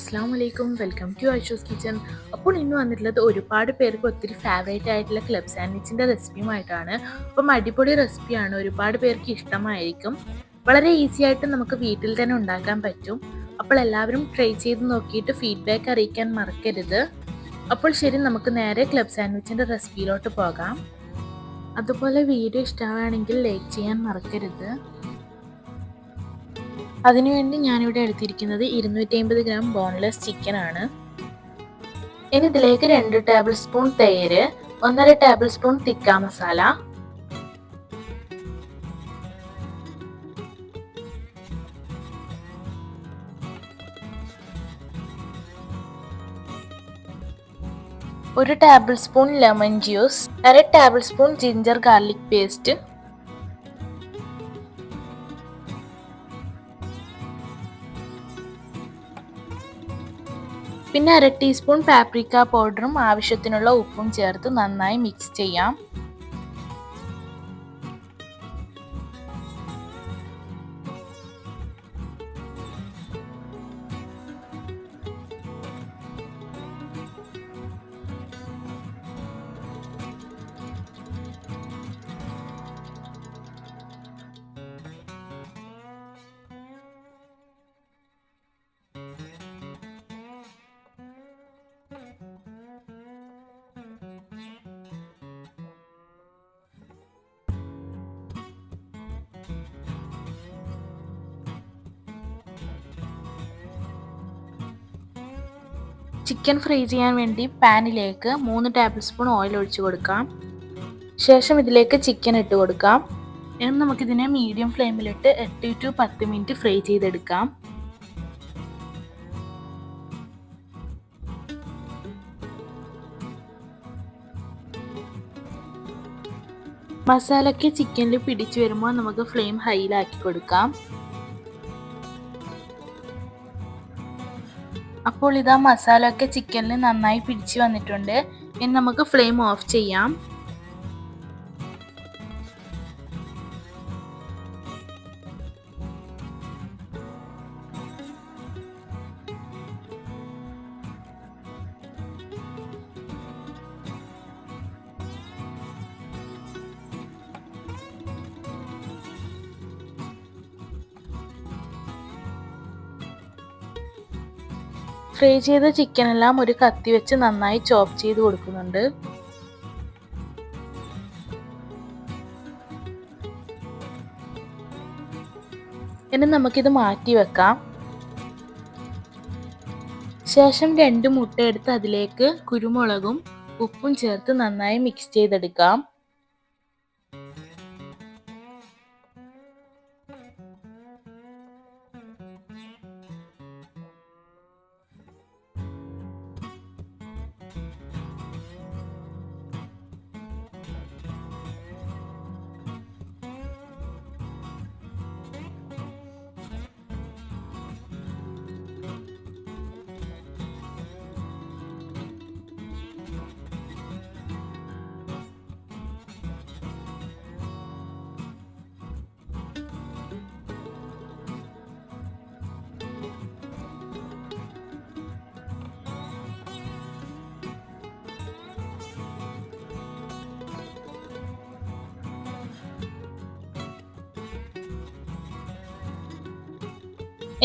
അസ്സാം വലൈക്കും, welcome to Aishu's kitchen. അപ്പോൾ ഇന്ന് വന്നിട്ടുള്ളത് ഒരുപാട് പേർക്ക് ഒത്തിരി ഫേവറേറ്റ് ആയിട്ടുള്ള ക്ലബ് സാൻഡ്വിച്ചിൻ്റെ റെസിപ്പിയുമായിട്ടാണ്. അപ്പം അടിപൊളി റെസിപ്പിയാണ്, ഒരുപാട് പേർക്ക് ഇഷ്ടമായിരിക്കും. വളരെ ഈസി ആയിട്ട് നമുക്ക് വീട്ടിൽ തന്നെ ഉണ്ടാക്കാൻ പറ്റും. അപ്പോൾ എല്ലാവരും ട്രൈ ചെയ്ത് നോക്കിയിട്ട് ഫീഡ്ബാക്ക് അറിയിക്കാൻ മറക്കരുത്. അപ്പോൾ ശരി, നമുക്ക് നേരെ ക്ലബ് സാൻഡ്വിച്ചിൻ്റെ റെസിപ്പിയിലോട്ട് പോകാം. അതുപോലെ വീഡിയോ ഇഷ്ടമാണെങ്കിൽ ലൈക്ക് ചെയ്യാൻ മറക്കരുത്. അതിനുവേണ്ടി ഞാനിവിടെ എടുത്തിരിക്കുന്നത് 250 ഗ്രാം ബോൺലെസ് ചിക്കൻ ആണ്. ഇനി ഇതിലേക്ക് 2 ടേബിൾ സ്പൂൺ തൈര്, 1.5 ടേബിൾ സ്പൂൺ തിക്ക മസാല, ഒരു table spoon lemon juice, 1/2 table spoon ginger garlic paste, പിന്നെ 1/2 ടീസ്പൂൺ പാപ്രിക്ക പൗഡറും ആവശ്യത്തിനുള്ള ഉപ്പും ചേർത്ത് നന്നായി മിക്സ് ചെയ്യാം. ചിക്കൻ ഫ്രൈ ചെയ്യാൻ വേണ്ടി പാനിലേക്ക് 3 ടേബിൾ സ്പൂൺ ഓയിൽ ഒഴിച്ചു കൊടുക്കാം. ശേഷം ഇതിലേക്ക് ചിക്കൻ ഇട്ട് കൊടുക്കാം. ഇനി നമുക്കിതിനെ മീഡിയം ഫ്ലെയിമിലിട്ട് 8 to 10 മിനിറ്റ് ഫ്രൈ ചെയ്തെടുക്കാം. മസാലയ്ക്ക് ചിക്കനിൽ പിടിച്ചു വരുമ്പോൾ നമുക്ക് ഫ്ലെയിം ഹൈയിലാക്കി കൊടുക്കാം. അപ്പോൾ ഇതാ മസാല ഒക്കെ ചിക്കനിൽ നന്നായി പിടിച്ചു വന്നിട്ടുണ്ട്. ഇനി നമുക്ക് ഫ്ലെയിം ഓഫ് ചെയ്യാം. ഫ്രൈ ചെയ്ത ചിക്കൻ എല്ലാം ഒരു കത്തി വെച്ച് നന്നായി ചോപ്പ് ചെയ്ത് കൊടുക്കുന്നുണ്ട്. ഇനി നമുക്കിത് മാറ്റി വെക്കാം. ശേഷം 2 മുട്ട എടുത്ത് അതിലേക്ക് കുരുമുളകും ഉപ്പും ചേർത്ത് നന്നായി മിക്സ് ചെയ്തെടുക്കാം.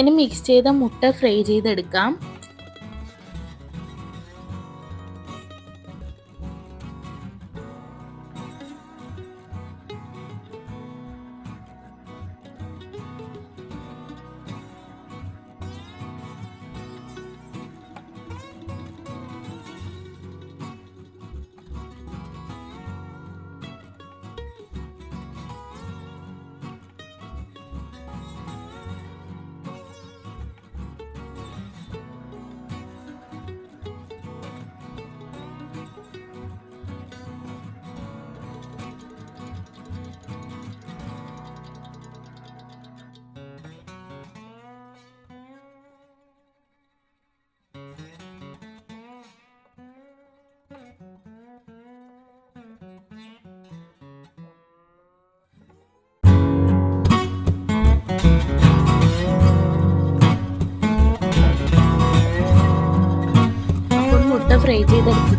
ഇനി മിക്സ് ചെയ്ത മുട്ട ഫ്രൈ ചെയ്തെടുക്കാം.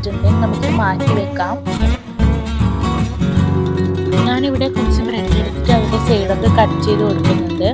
വെച്ചിട്ടുണ്ട്. നമുക്ക് മാറ്റി വെക്കാം. ഞാനിവിടെ കുറച്ച് ബ്രെഡ് എടുത്തിട്ട് അതിൻ്റെ സൈഡൊക്കെ കട്ട് ചെയ്ത് കൊടുക്കുന്നുണ്ട്.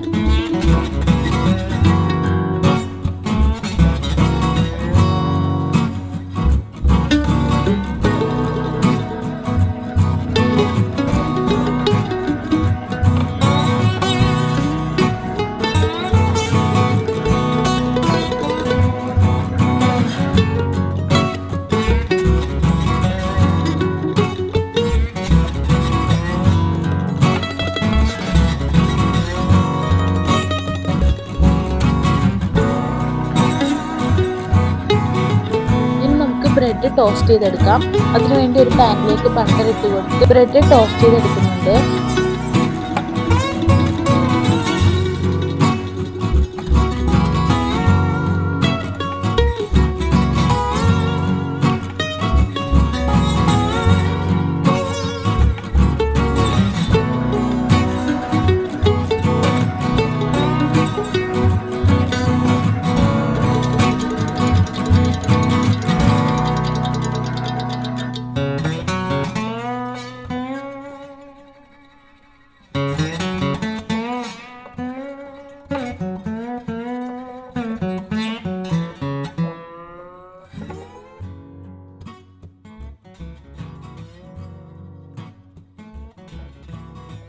ബ്രെഡ് ടോസ്റ്റ് ചെയ്തെടുക്കാം. അതിനുവേണ്ടി ഒരു പാനിലേക്ക് ബട്ടർ ഇട്ട് കൊടുത്ത് ബ്രെഡ് ടോസ്റ്റ് ചെയ്തെടുക്കുന്നുണ്ട്.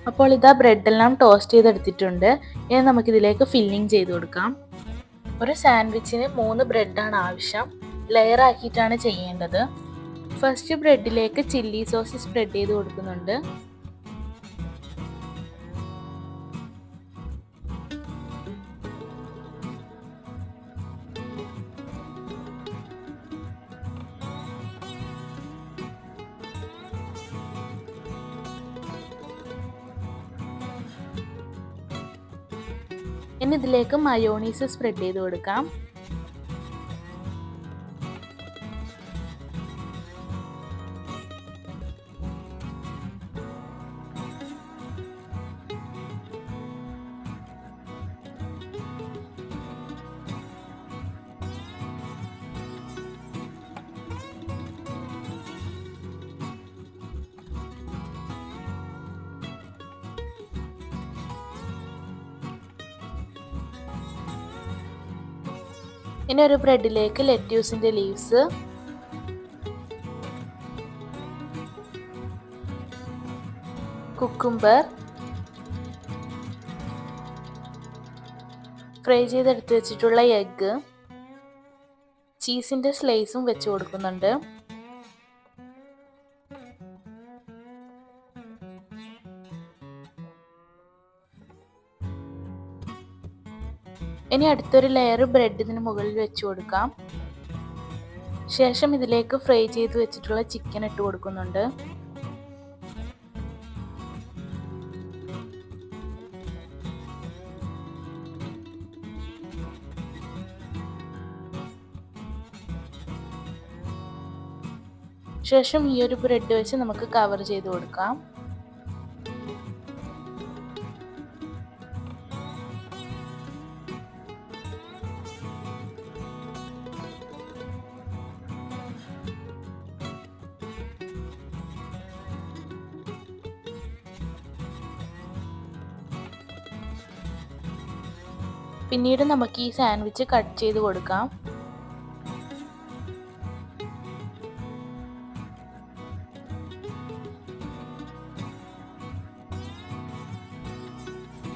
അപ്പോൾ ഇതാ ബ്രെഡെല്ലാം ടോസ്റ്റ് ചെയ്തെടുത്തിട്ടുണ്ട്. ഇനി നമുക്കിതിലേക്ക് ഫില്ലിംഗ് ചെയ്ത് കൊടുക്കാം. ഒരു സാൻഡ്വിച്ചിന് 3 ബ്രെഡാണ് ആവശ്യം. ലെയർ ആക്കിയിട്ടാണ് ചെയ്യേണ്ടത്. ഫസ്റ്റ് ബ്രെഡിലേക്ക് ചില്ലി സോസ് സ്പ്രെഡ് ചെയ്ത് കൊടുക്കുന്നുണ്ട്. ഇനി ഇതിലേക്ക് മയോണീസ് സ്പ്രെഡ് ചെയ്ത് കൊടുക്കാം. ഇനി ഒരു ബ്രെഡിലേക്ക് ലെറ്റ്യൂസിൻ്റെ ലീവ്സ്, കുക്കുംബർ, ഫ്രൈ ചെയ്തെടുത്ത് വെച്ചിട്ടുള്ള എഗ്ഗ്, ചീസിൻ്റെ സ്ലൈസും വെച്ച് കൊടുക്കുന്നുണ്ട്. ഇനി അടുത്തൊരു ലെയർ ബ്രെഡ് ഇതിന് മുകളിൽ വെച്ച് കൊടുക്കാം. ശേഷം ഇതിലേക്ക് ഫ്രൈ ചെയ്ത് വെച്ചിട്ടുള്ള ചിക്കൻ ഇട്ട് കൊടുക്കുന്നുണ്ട്. ശേഷം ഈ ഒരു ബ്രെഡ് വെച്ച് നമുക്ക് കവർ ചെയ്ത് കൊടുക്കാം. പിന്നീട് നമുക്ക് ഈ സാൻഡ്വിച്ച് കട്ട് ചെയ്ത് കൊടുക്കാം.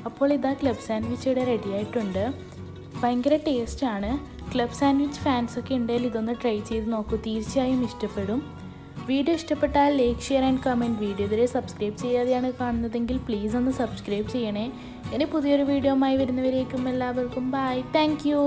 അപ്പോൾ ഇതാ ക്ലബ് സാൻഡ്വിച്ച് ഇവിടെ റെഡി ആയിട്ടുണ്ട്. ഭയങ്കര ടേസ്റ്റാണ്. ക്ലബ് സാൻഡ്വിച്ച് ഫാൻസൊക്കെ ഉണ്ടെങ്കിൽ ഇതൊന്ന് ട്രൈ ചെയ്ത് നോക്കൂ, തീർച്ചയായും ഇഷ്ടപ്പെടും. വീഡിയോ ഇഷ്ടപ്പെട്ടാൽ like, share and comment. Video ഇതുവരെ സബ്സ്ക്രൈബ് ചെയ്യാതെയാണ് കാണുന്നതെങ്കിൽ പ്ലീസ് ഒന്ന് സബ്സ്ക്രൈബ് ചെയ്യണേ. ഇനി പുതിയൊരു വീഡിയോയുമായി വരുന്നവരേക്കും എല്ലാവർക്കും ബൈ. Thank you.